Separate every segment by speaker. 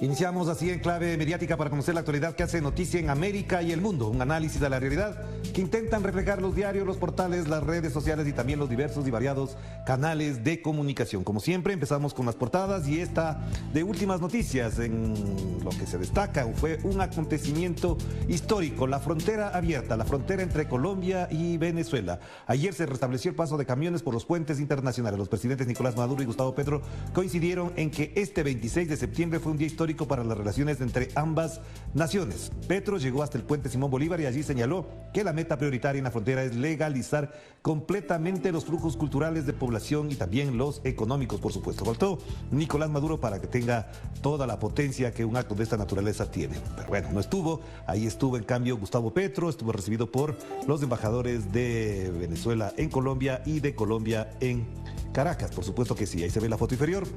Speaker 1: Iniciamos así en clave mediática para conocer la actualidad que hace noticia en América y el mundo. Un análisis de la realidad que intentan reflejar los diarios, los portales, las redes sociales y también los diversos y variados canales de comunicación. Como siempre, empezamos con las portadas y esta de últimas noticias. En lo que se destaca fue un acontecimiento histórico, la frontera abierta, la frontera entre Colombia y Venezuela. Ayer se restableció el paso de camiones por los puentes internacionales. Los presidentes Nicolás Maduro y Gustavo Petro coincidieron en que este 26 de septiembre fue un día histórico para las relaciones entre ambas naciones. Petro llegó hasta el puente Simón Bolívar y allí señaló que la meta prioritaria en la frontera es legalizar completamente los flujos culturales de población y también los económicos, por supuesto. Faltó Nicolás Maduro para que tenga toda la potencia que un acto de esta naturaleza tiene. Pero bueno, no estuvo. Ahí estuvo en cambio Gustavo Petro, estuvo recibido por los embajadores de Venezuela en Colombia y de Colombia en Caracas. Por supuesto que sí, ahí se ve la foto inferior.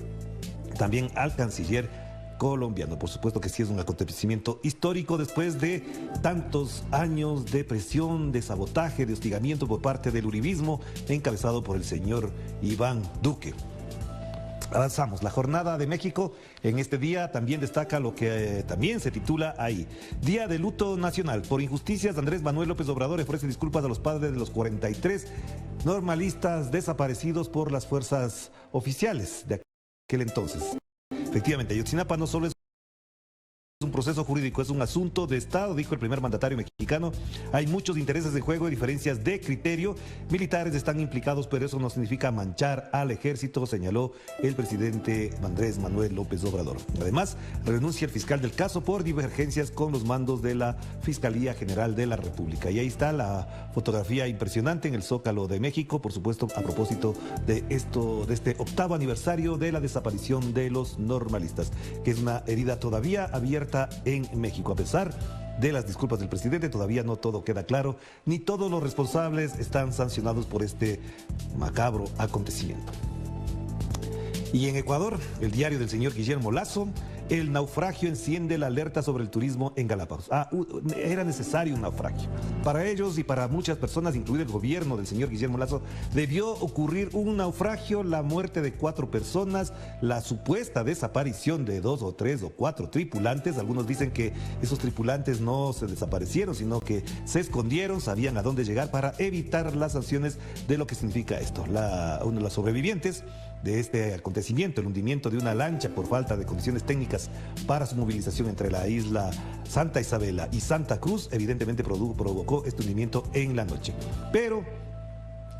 Speaker 1: También al canciller colombiano. Por supuesto que sí es un acontecimiento histórico después de tantos años de presión, de sabotaje, de hostigamiento por parte del uribismo encabezado por el señor Iván Duque. Avanzamos. La jornada de México en este día también destaca lo que también se titula ahí. Día de luto nacional. Por injusticias, Andrés Manuel López Obrador ofrece disculpas a los padres de los 43 normalistas desaparecidos por las fuerzas oficiales de aquel entonces. Efectivamente, Ayotzinapa no solo es un proceso jurídico, es un asunto de Estado, dijo el primer mandatario mexicano. Hay muchos intereses en juego y diferencias de criterio. Militares están implicados, pero eso no significa manchar al ejército, señaló el presidente Andrés Manuel López Obrador. Además, renuncia el fiscal del caso por divergencias con los mandos de la Fiscalía General de la República. Y ahí está la fotografía impresionante en el Zócalo de México, por supuesto, a propósito de este 8º aniversario de la desaparición de los normalistas, que es una herida todavía abierta en México. A pesar de las disculpas del presidente, todavía no todo queda claro, ni todos los responsables están sancionados por este macabro acontecimiento. Y en Ecuador, el diario del señor Guillermo Lasso, el naufragio enciende la alerta sobre el turismo en Galápagos. Era necesario un naufragio. Para ellos y para muchas personas, incluido el gobierno del señor Guillermo Lasso, debió ocurrir un naufragio, la muerte de 4 personas, la supuesta desaparición de 2 o 3 o 4 tripulantes. Algunos dicen que esos tripulantes no se desaparecieron, sino que se escondieron, sabían a dónde llegar para evitar las sanciones de lo que significa esto. Uno de los sobrevivientes de este acontecimiento, el hundimiento de una lancha por falta de condiciones técnicas para su movilización entre la isla Santa Isabela y Santa Cruz, evidentemente provocó este hundimiento en la noche. Pero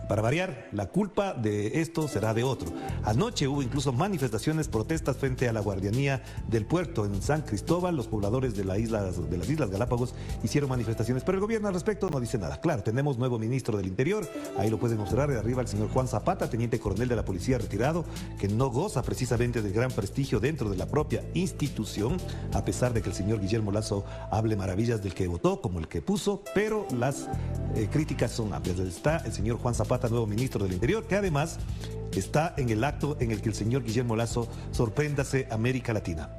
Speaker 1: para variar, la culpa de esto será de otro. Anoche hubo incluso manifestaciones, protestas frente a la guardianía del puerto en San Cristóbal. Los pobladores de las Islas Galápagos hicieron manifestaciones, pero el gobierno al respecto no dice nada. Claro, tenemos nuevo ministro del Interior, ahí lo pueden observar de arriba el señor Juan Zapata, teniente coronel de la policía retirado, que no goza precisamente del gran prestigio dentro de la propia institución, a pesar de que el señor Guillermo Lasso hable maravillas del que votó, como el que puso, pero las críticas son amplias. Está el señor Juan Zapata, nuevo ministro del Interior, que además está en el acto en el que el señor Guillermo Lasso sorpréndase América Latina.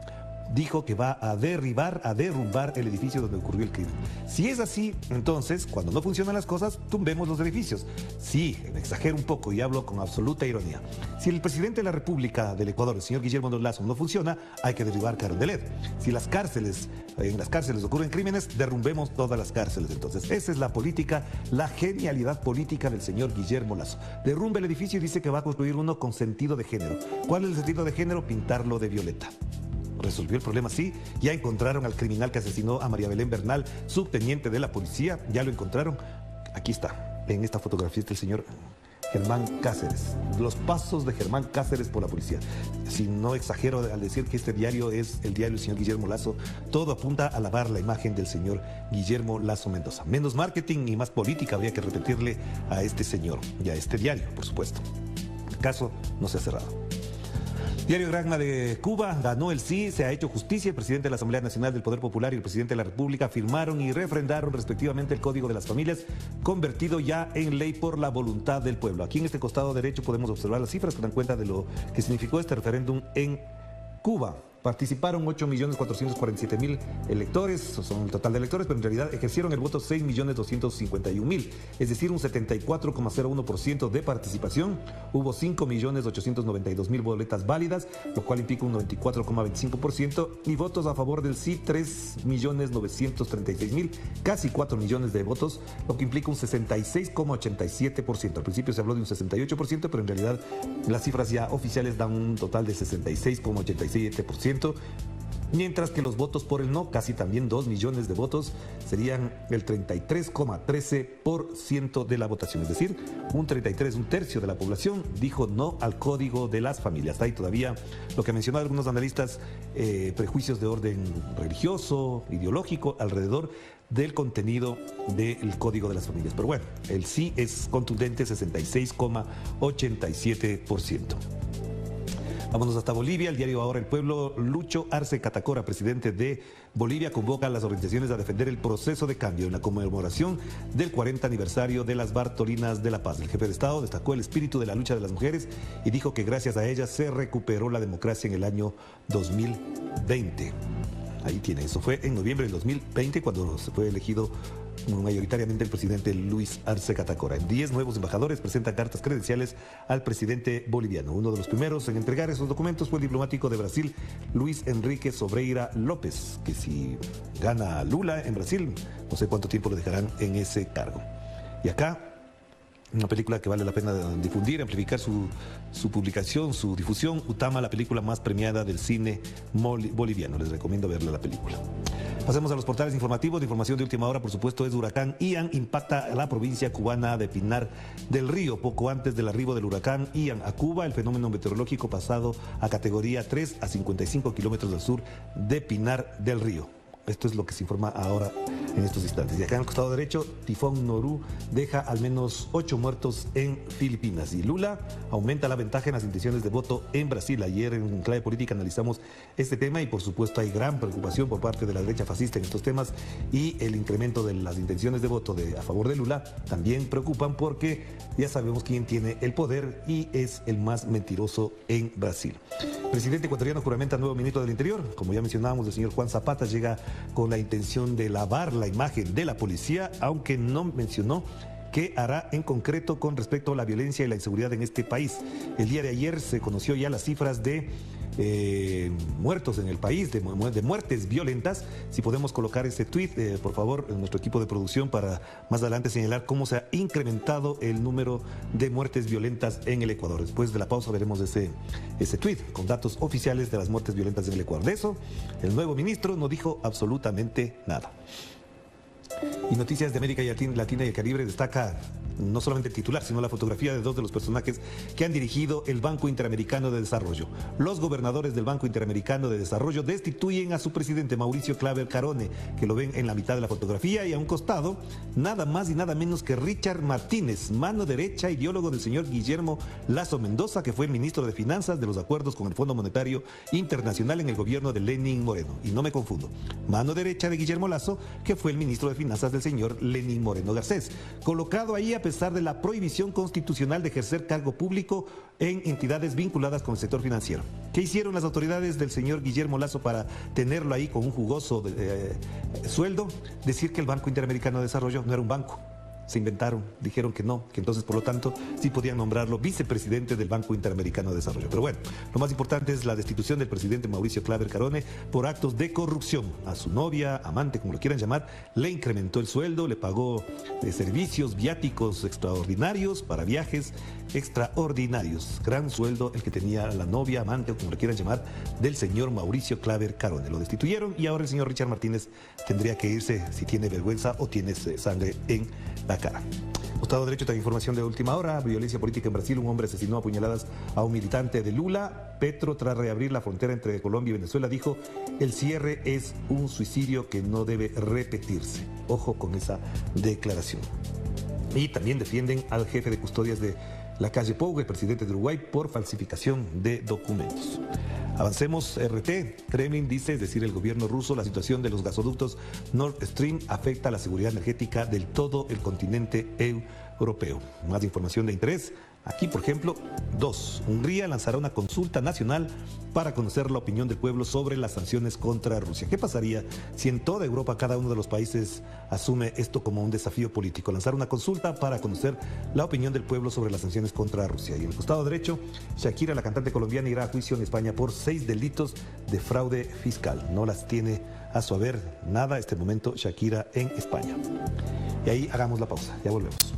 Speaker 1: Dijo que va a derrumbar el edificio donde ocurrió el crimen. Si es así, entonces, cuando no funcionan las cosas, tumbemos los edificios. Sí, exagero un poco y hablo con absoluta ironía. Si el presidente de la República del Ecuador, el señor Guillermo Lasso, no funciona, hay que derribar Carondelet. Si en las cárceles ocurren crímenes, derrumbemos todas las cárceles. Entonces, esa es la política, la genialidad política del señor Guillermo Lasso. Derrumba el edificio y dice que va a construir uno con sentido de género. ¿Cuál es el sentido de género? Pintarlo de violeta. Resolvió el problema, sí. Ya encontraron al criminal que asesinó a María Belén Bernal, subteniente de la policía. Ya lo encontraron. Aquí está, en esta fotografía está el señor Germán Cáceres. Los pasos de Germán Cáceres por la policía. Si no exagero al decir que este diario es el diario del señor Guillermo Lasso, todo apunta a lavar la imagen del señor Guillermo Lasso Mendoza. Menos marketing y más política habría que repetirle a este señor y a este diario, por supuesto. El caso no se ha cerrado. Diario Granma de Cuba ganó el sí, se ha hecho justicia. El presidente de la Asamblea Nacional del Poder Popular y el presidente de la República firmaron y refrendaron respectivamente el Código de las Familias, convertido ya en ley por la voluntad del pueblo. Aquí en este costado derecho podemos observar las cifras que dan cuenta de lo que significó este referéndum en Cuba. Participaron 8.447.000 electores, son el total de electores, pero en realidad ejercieron el voto 6.251.000, es decir, un 74,01% de participación. Hubo 5.892.000 boletas válidas, lo cual implica un 94,25%, y votos a favor del sí 3.936.000, casi 4 millones de votos, lo que implica un 66,87%. Al principio se habló de un 68%, pero en realidad las cifras ya oficiales dan un total de 66,87%. Mientras que los votos por el no, casi también 2 millones de votos, serían el 33,13% de la votación. Es decir, un tercio de la población dijo no al Código de las Familias. Hay todavía, lo que mencionaron algunos analistas, prejuicios de orden religioso, ideológico, alrededor del contenido del Código de las Familias. Pero bueno, el sí es contundente, 66,87%. Vámonos hasta Bolivia. El diario Ahora el Pueblo. Lucho Arce Catacora, presidente de Bolivia, convoca a las organizaciones a defender el proceso de cambio en la conmemoración del 40 aniversario de las Bartolinas de la Paz. El jefe de Estado destacó el espíritu de la lucha de las mujeres y dijo que gracias a ellas se recuperó la democracia en el año 2020. Ahí tiene, eso fue en noviembre del 2020 cuando se fue elegido mayoritariamente el presidente Luis Arce Catacora. 10 nuevos embajadores presentan cartas credenciales al presidente boliviano. Uno de los primeros en entregar esos documentos fue el diplomático de Brasil, Luis Enrique Sobreira López, que si gana Lula en Brasil, no sé cuánto tiempo lo dejarán en ese cargo. Y acá, una película que vale la pena difundir, amplificar su publicación, su difusión. Utama, la película más premiada del cine boliviano. Les recomiendo verla la película. Pasemos a los portales informativos. De información de última hora, por supuesto, es huracán Ian impacta a la provincia cubana de Pinar del Río. Poco antes del arribo del huracán Ian a Cuba, el fenómeno meteorológico pasado a categoría 3 a 55 kilómetros al sur de Pinar del Río. Esto es lo que se informa ahora en estos instantes. Y acá en el costado derecho, tifón Noru deja al menos 8 muertos en Filipinas. Y Lula aumenta la ventaja en las intenciones de voto en Brasil. Ayer en Clave Política analizamos este tema y por supuesto hay gran preocupación por parte de la derecha fascista en estos temas, y el incremento de las intenciones de voto a favor de Lula también preocupan, porque ya sabemos quién tiene el poder y es el más mentiroso en Brasil. El presidente ecuatoriano juramenta nuevo ministro del Interior. Como ya mencionábamos, el señor Juan Zapata llega con la intención de lavar la imagen de la policía, aunque no mencionó qué hará en concreto con respecto a la violencia y la inseguridad en este país. El día de ayer se conoció ya las cifras de muertos en el país, de muertes violentas. Si podemos colocar ese tuit, por favor, en nuestro equipo de producción, para más adelante señalar cómo se ha incrementado el número de muertes violentas en el Ecuador. Después de la pausa veremos ese tuit con datos oficiales de las muertes violentas en el Ecuador. De eso, el nuevo ministro no dijo absolutamente nada. Y Noticias de América Latina y el Caribe destaca no solamente el titular, sino la fotografía de dos de los personajes que han dirigido el Banco Interamericano de Desarrollo. Los gobernadores del Banco Interamericano de Desarrollo destituyen a su presidente Mauricio Claver Carone, que lo ven en la mitad de la fotografía, y a un costado, nada más y nada menos que Richard Martínez, mano derecha, ideólogo del señor Guillermo Lasso Mendoza, que fue el ministro de Finanzas de los acuerdos con el Fondo Monetario Internacional en el gobierno de Lenín Moreno. Y no me confundo, mano derecha de Guillermo Lasso, que fue el ministro de Finanzas del señor Lenín Moreno Garcés, colocado ahí a pesar de la prohibición constitucional de ejercer cargo público en entidades vinculadas con el sector financiero. ¿Qué hicieron las autoridades del señor Guillermo Lasso para tenerlo ahí con un jugoso sueldo? Decir que el Banco Interamericano de Desarrollo no era un banco. Se inventaron, dijeron que no, que entonces por lo tanto sí podían nombrarlo vicepresidente del Banco Interamericano de Desarrollo. Pero bueno, lo más importante es la destitución del presidente Mauricio Claver Carone por actos de corrupción. A su novia, amante, como lo quieran llamar, le incrementó el sueldo, le pagó servicios viáticos extraordinarios para viajes extraordinarios. Gran sueldo el que tenía la novia, amante o como lo quieran llamar, del señor Mauricio Claver Carone. Lo destituyeron y ahora el señor Richard Martínez tendría que irse si tiene vergüenza o tiene sangre en la cara. Costado derecho, también información de última hora. Violencia política en Brasil. Un hombre asesinó a puñaladas a un militante de Lula. Petro, tras reabrir la frontera entre Colombia y Venezuela, dijo: el cierre es un suicidio que no debe repetirse. Ojo con esa declaración. Y también defienden al jefe de custodias de la calle Pou, el presidente de Uruguay, por falsificación de documentos. Avancemos. RT, Kremlin dice, es decir, el gobierno ruso, la situación de los gasoductos Nord Stream afecta la seguridad energética del todo el continente europeo. Más información de interés Aquí, por ejemplo, 2. Hungría lanzará una consulta nacional para conocer la opinión del pueblo sobre las sanciones contra Rusia. ¿Qué pasaría si en toda Europa cada uno de los países asume esto como un desafío político? Lanzar una consulta para conocer la opinión del pueblo sobre las sanciones contra Rusia. Y en el costado derecho, Shakira, la cantante colombiana, irá a juicio en España por 6 delitos de fraude fiscal. No las tiene a su haber nada este momento Shakira en España. Y ahí hagamos la pausa. Ya volvemos.